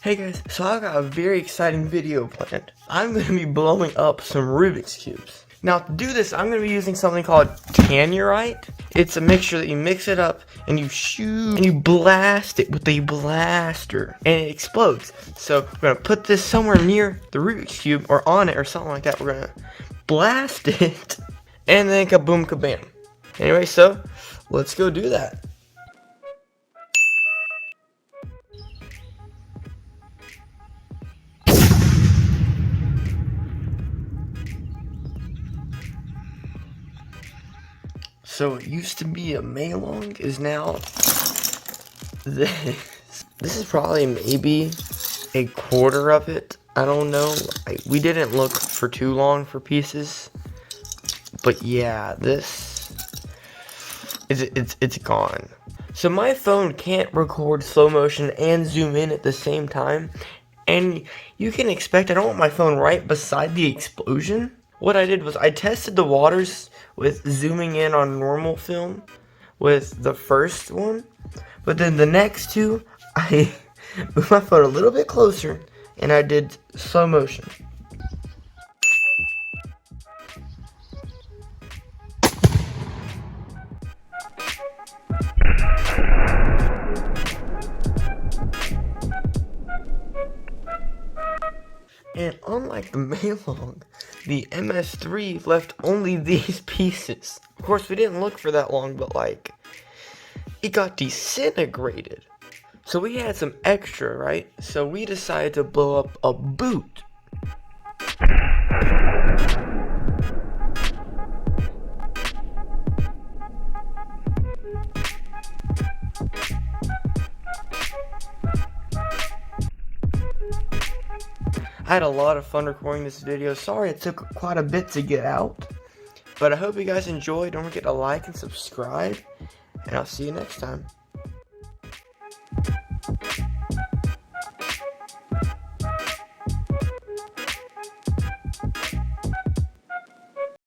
Hey guys, so I've got a very exciting video planned. I'm going to be blowing up some Rubik's Cubes. Now to do this, I'm going to be using something called tannerite. It's a mixture that you mix it up and you shoot and you blast it with a blaster and it explodes. So we're going to put this somewhere near the Rubik's Cube or on it or something like that. We're going to blast it and then kaboom kabam. Anyway, so let's go do that. So it used to be a Maylong is now this. This is probably maybe a quarter of it. I don't know. We didn't look for too long for pieces. But yeah, this it's gone. So my phone can't record slow motion and zoom in at the same time. And you can expect I don't want my phone right beside the explosion. What I did was I tested the waters with zooming in on normal film with the first one, but then the next two I moved my phone a little bit closer and I did slow motion. And unlike the Maylong, the MS3 left only these pieces. Of course, we didn't look for that long, but like, it got disintegrated. So we had some extra, right? So we decided to blow up a boot. I had a lot of fun recording this video. Sorry it took quite a bit to get out. But I hope you guys enjoyed. Don't forget to like and subscribe. And I'll see you next time.